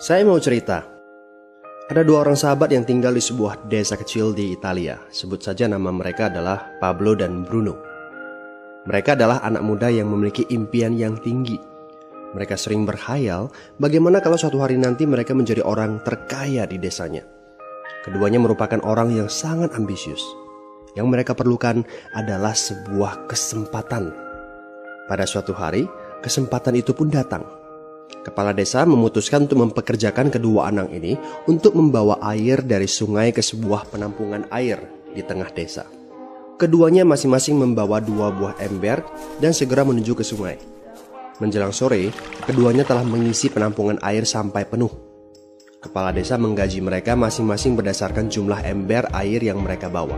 Saya mau cerita. Ada dua orang sahabat yang tinggal di sebuah desa kecil di Italia. Sebut saja nama mereka adalah Pablo dan Bruno. Mereka adalah anak muda yang memiliki impian yang tinggi. Mereka sering berkhayal bagaimana kalau suatu hari nanti mereka menjadi orang terkaya di desanya. Keduanya merupakan orang yang sangat ambisius. Yang mereka perlukan adalah sebuah kesempatan. Pada suatu hari, kesempatan itu pun datang. Kepala desa memutuskan untuk mempekerjakan kedua anak ini untuk membawa air dari sungai ke sebuah penampungan air di tengah desa. Keduanya masing-masing membawa 2 buah ember dan segera menuju ke sungai. Menjelang sore, keduanya telah mengisi penampungan air sampai penuh. Kepala desa menggaji mereka masing-masing berdasarkan jumlah ember air yang mereka bawa.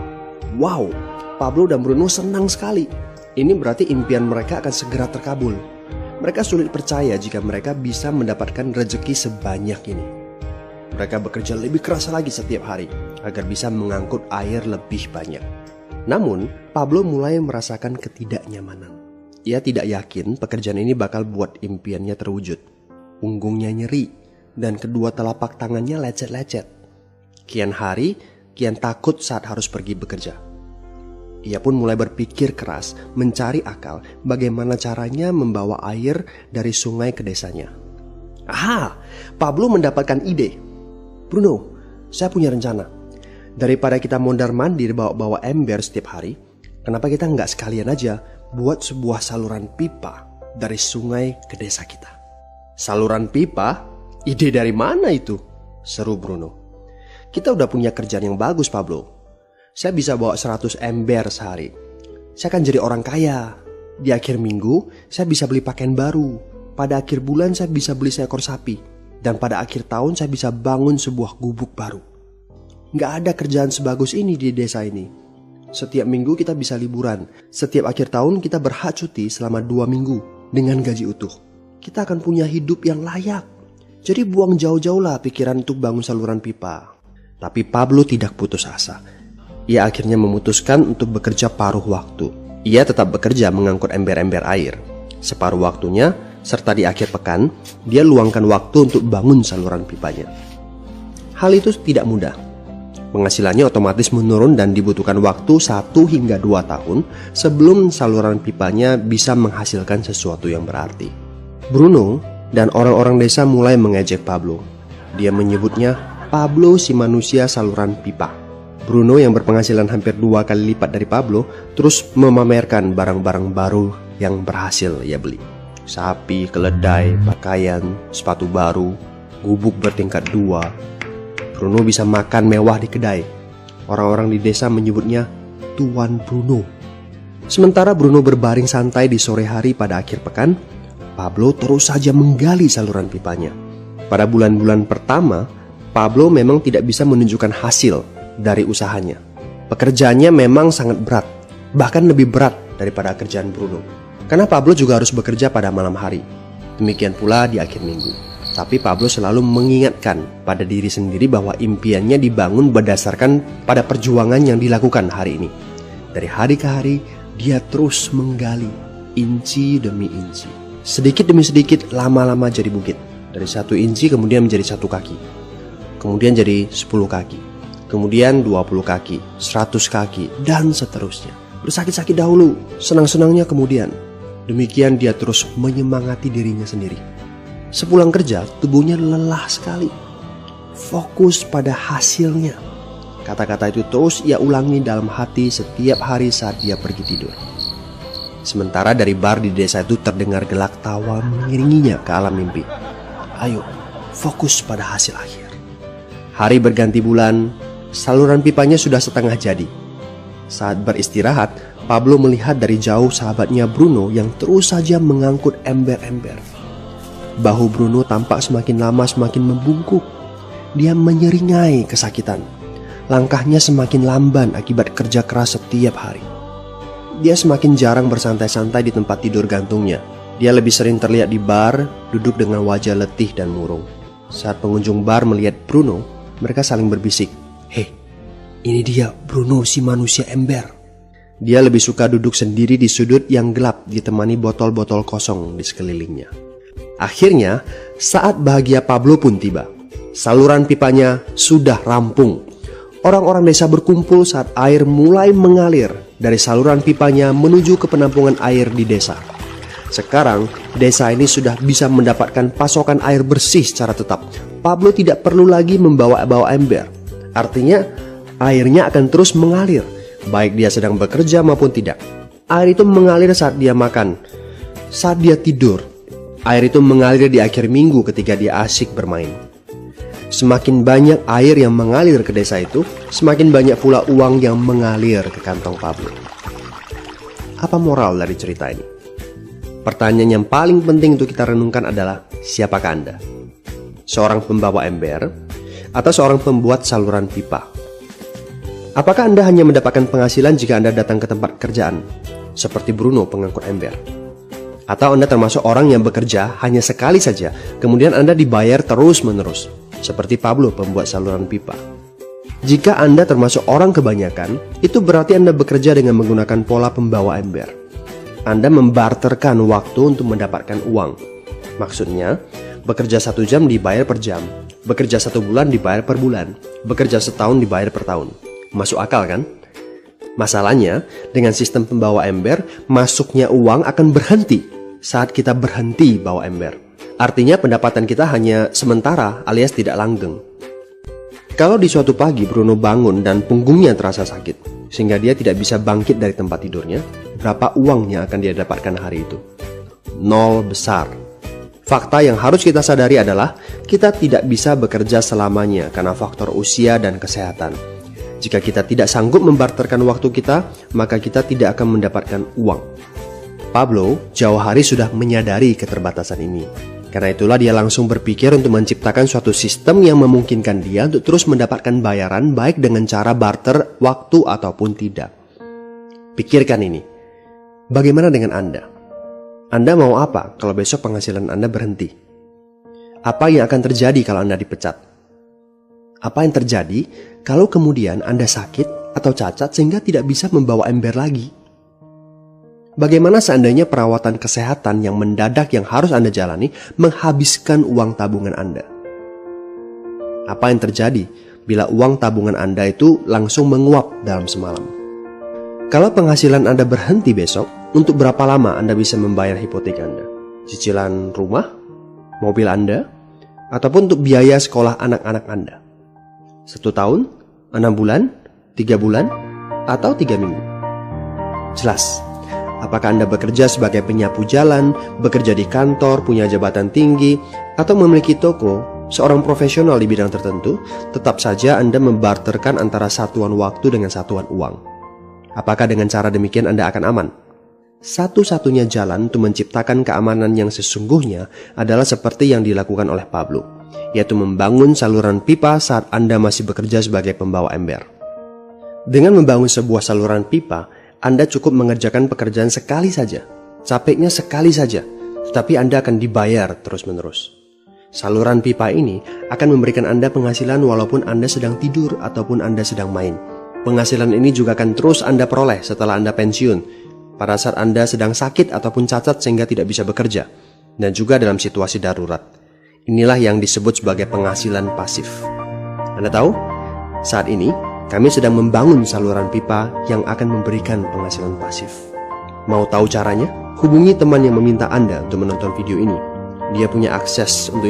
Wow, Pablo dan Bruno senang sekali. Ini berarti impian mereka akan segera terkabul. Mereka sulit percaya jika mereka bisa mendapatkan rezeki sebanyak ini. Mereka bekerja lebih keras lagi setiap hari agar bisa mengangkut air lebih banyak. Namun, Pablo mulai merasakan ketidaknyamanan. Ia tidak yakin pekerjaan ini bakal buat impiannya terwujud. Punggungnya nyeri dan kedua telapak tangannya lecet-lecet. Kian hari, kian takut saat harus pergi bekerja. Ia pun mulai berpikir keras mencari akal bagaimana caranya membawa air dari sungai ke desanya. Aha, Pablo mendapatkan ide. Bruno, saya punya rencana. Daripada kita mondar-mandir bawa-bawa ember setiap hari, kenapa kita nggak sekalian aja buat sebuah saluran pipa dari sungai ke desa kita? Saluran pipa? Ide dari mana itu? Seru Bruno. Kita udah punya kerjaan yang bagus, Pablo. Saya bisa bawa 100 ember sehari. Saya akan jadi orang kaya. Di akhir minggu, saya bisa beli pakaian baru. Pada akhir bulan, saya bisa beli seekor sapi. Dan pada akhir tahun, saya bisa bangun sebuah gubuk baru. Nggak ada kerjaan sebagus ini di desa ini. Setiap minggu kita bisa liburan. Setiap akhir tahun, kita berhak cuti selama 2 minggu dengan gaji utuh. Kita akan punya hidup yang layak. Jadi buang jauh-jauh lah pikiran untuk bangun saluran pipa. Tapi Pablo tidak putus asa. Ia akhirnya memutuskan untuk bekerja paruh waktu. Ia tetap bekerja mengangkut ember-ember air. Separuh waktunya, serta di akhir pekan, dia luangkan waktu untuk bangun saluran pipanya. Hal itu tidak mudah. Penghasilannya otomatis menurun dan dibutuhkan waktu 1 hingga 2 tahun sebelum saluran pipanya bisa menghasilkan sesuatu yang berarti. Bruno dan orang-orang desa mulai mengejek Pablo. Dia menyebutnya Pablo si manusia saluran pipa. Bruno yang berpenghasilan hampir 2 kali lipat dari Pablo terus memamerkan barang-barang baru yang berhasil ia beli. Sapi, keledai, pakaian, sepatu baru, gubuk bertingkat 2. Bruno bisa makan mewah di kedai. Orang-orang di desa menyebutnya Tuan Bruno. Sementara Bruno berbaring santai di sore hari pada akhir pekan, Pablo terus saja menggali saluran pipanya. Pada bulan-bulan pertama, Pablo memang tidak bisa menunjukkan hasil dari usahanya. Pekerjaannya memang sangat berat, bahkan lebih berat daripada kerjaan Bruno. Karena Pablo juga harus bekerja pada malam hari. Demikian pula di akhir minggu. Tapi Pablo selalu mengingatkan pada diri sendiri bahwa impiannya dibangun berdasarkan pada perjuangan yang dilakukan hari ini. Dari hari ke hari, dia terus menggali, inci demi inci. Sedikit demi sedikit, lama-lama jadi bukit. Dari 1 inci kemudian menjadi 1 kaki. Kemudian jadi 10 kaki. Kemudian 20 kaki, 100 kaki, dan seterusnya. Bersakit-sakit dahulu, senang-senangnya kemudian. Demikian dia terus menyemangati dirinya sendiri. Sepulang kerja, tubuhnya lelah sekali. Fokus pada hasilnya. Kata-kata itu terus ia ulangi dalam hati setiap hari saat dia pergi tidur. Sementara dari bar di desa itu terdengar gelak tawa mengiringinya ke alam mimpi. Ayo, fokus pada hasil akhir. Hari berganti bulan, saluran pipanya sudah setengah jadi. Saat beristirahat, Pablo melihat dari jauh sahabatnya Bruno yang terus saja mengangkut ember-ember. Bahu Bruno tampak semakin lama semakin membungkuk. Dia menyeringai kesakitan. Langkahnya semakin lamban akibat kerja keras setiap hari. Dia semakin jarang bersantai-santai di tempat tidur gantungnya. Dia lebih sering terlihat di bar, duduk dengan wajah letih dan murung. Saat pengunjung bar melihat Bruno, mereka saling berbisik. Hei, ini dia Bruno si manusia ember. Dia lebih suka duduk sendiri di sudut yang gelap ditemani botol-botol kosong di sekelilingnya. Akhirnya, saat bahagia Pablo pun tiba. Saluran pipanya sudah rampung. Orang-orang desa berkumpul saat air mulai mengalir dari saluran pipanya menuju ke penampungan air di desa. Sekarang, desa ini sudah bisa mendapatkan pasokan air bersih secara tetap. Pablo tidak perlu lagi membawa ember. Artinya, airnya akan terus mengalir, baik dia sedang bekerja maupun tidak. Air itu mengalir saat dia makan, saat dia tidur. Air itu mengalir di akhir minggu ketika dia asyik bermain. Semakin banyak air yang mengalir ke desa itu, semakin banyak pula uang yang mengalir ke kantong Pablo. Apa moral dari cerita ini? Pertanyaan yang paling penting untuk kita renungkan adalah, siapakah Anda? Seorang pembawa ember atau seorang pembuat saluran pipa? Apakah Anda hanya mendapatkan penghasilan jika Anda datang ke tempat kerjaan, seperti Bruno pengangkut ember? Atau Anda termasuk orang yang bekerja hanya sekali saja, kemudian Anda dibayar terus-menerus, seperti Pablo pembuat saluran pipa? Jika Anda termasuk orang kebanyakan, itu berarti Anda bekerja dengan menggunakan pola pembawa ember. Anda membarterkan waktu untuk mendapatkan uang. Maksudnya, bekerja 1 jam dibayar per jam, bekerja 1 bulan dibayar per bulan, bekerja setahun dibayar per tahun. Masuk akal kan? Masalahnya, dengan sistem pembawa ember, masuknya uang akan berhenti saat kita berhenti bawa ember. Artinya pendapatan kita hanya sementara alias tidak langgeng. Kalau di suatu pagi Bruno bangun dan punggungnya terasa sakit, sehingga dia tidak bisa bangkit dari tempat tidurnya, berapa uang yang akan dia dapatkan hari itu? 0 besar. Fakta yang harus kita sadari adalah kita tidak bisa bekerja selamanya karena faktor usia dan kesehatan. Jika kita tidak sanggup membarterkan waktu kita, maka kita tidak akan mendapatkan uang. Pablo jauh hari sudah menyadari keterbatasan ini. Karena itulah dia langsung berpikir untuk menciptakan suatu sistem yang memungkinkan dia untuk terus mendapatkan bayaran baik dengan cara barter waktu ataupun tidak. Pikirkan ini. Bagaimana dengan Anda? Anda mau apa kalau besok penghasilan Anda berhenti? Apa yang akan terjadi kalau Anda dipecat? Apa yang terjadi kalau kemudian Anda sakit atau cacat sehingga tidak bisa membawa ember lagi? Bagaimana seandainya perawatan kesehatan yang mendadak yang harus Anda jalani menghabiskan uang tabungan Anda? Apa yang terjadi bila uang tabungan Anda itu langsung menguap dalam semalam? Kalau penghasilan Anda berhenti besok, untuk berapa lama Anda bisa membayar hipotek Anda? Cicilan rumah, mobil Anda, ataupun untuk biaya sekolah anak-anak Anda? 1 tahun, 6 bulan, 3 bulan, atau 3 minggu? Jelas. Apakah Anda bekerja sebagai penyapu jalan, bekerja di kantor, punya jabatan tinggi, atau memiliki toko, seorang profesional di bidang tertentu, tetap saja Anda membarterkan antara satuan waktu dengan satuan uang. Apakah dengan cara demikian Anda akan aman? Satu-satunya jalan untuk menciptakan keamanan yang sesungguhnya adalah seperti yang dilakukan oleh Pablo, yaitu membangun saluran pipa saat Anda masih bekerja sebagai pembawa ember. Dengan membangun sebuah saluran pipa, Anda cukup mengerjakan pekerjaan sekali saja, capeknya sekali saja, tetapi Anda akan dibayar terus-menerus. Saluran pipa ini akan memberikan Anda penghasilan walaupun Anda sedang tidur ataupun Anda sedang main. Penghasilan ini juga akan terus Anda peroleh setelah Anda pensiun, pada saat Anda sedang sakit ataupun cacat sehingga tidak bisa bekerja, dan juga dalam situasi darurat. Inilah yang disebut sebagai penghasilan pasif. Anda tahu, saat ini kami sedang membangun saluran pipa yang akan memberikan penghasilan pasif. Mau tahu caranya? Hubungi teman yang meminta Anda untuk menonton video ini. Dia punya akses untuk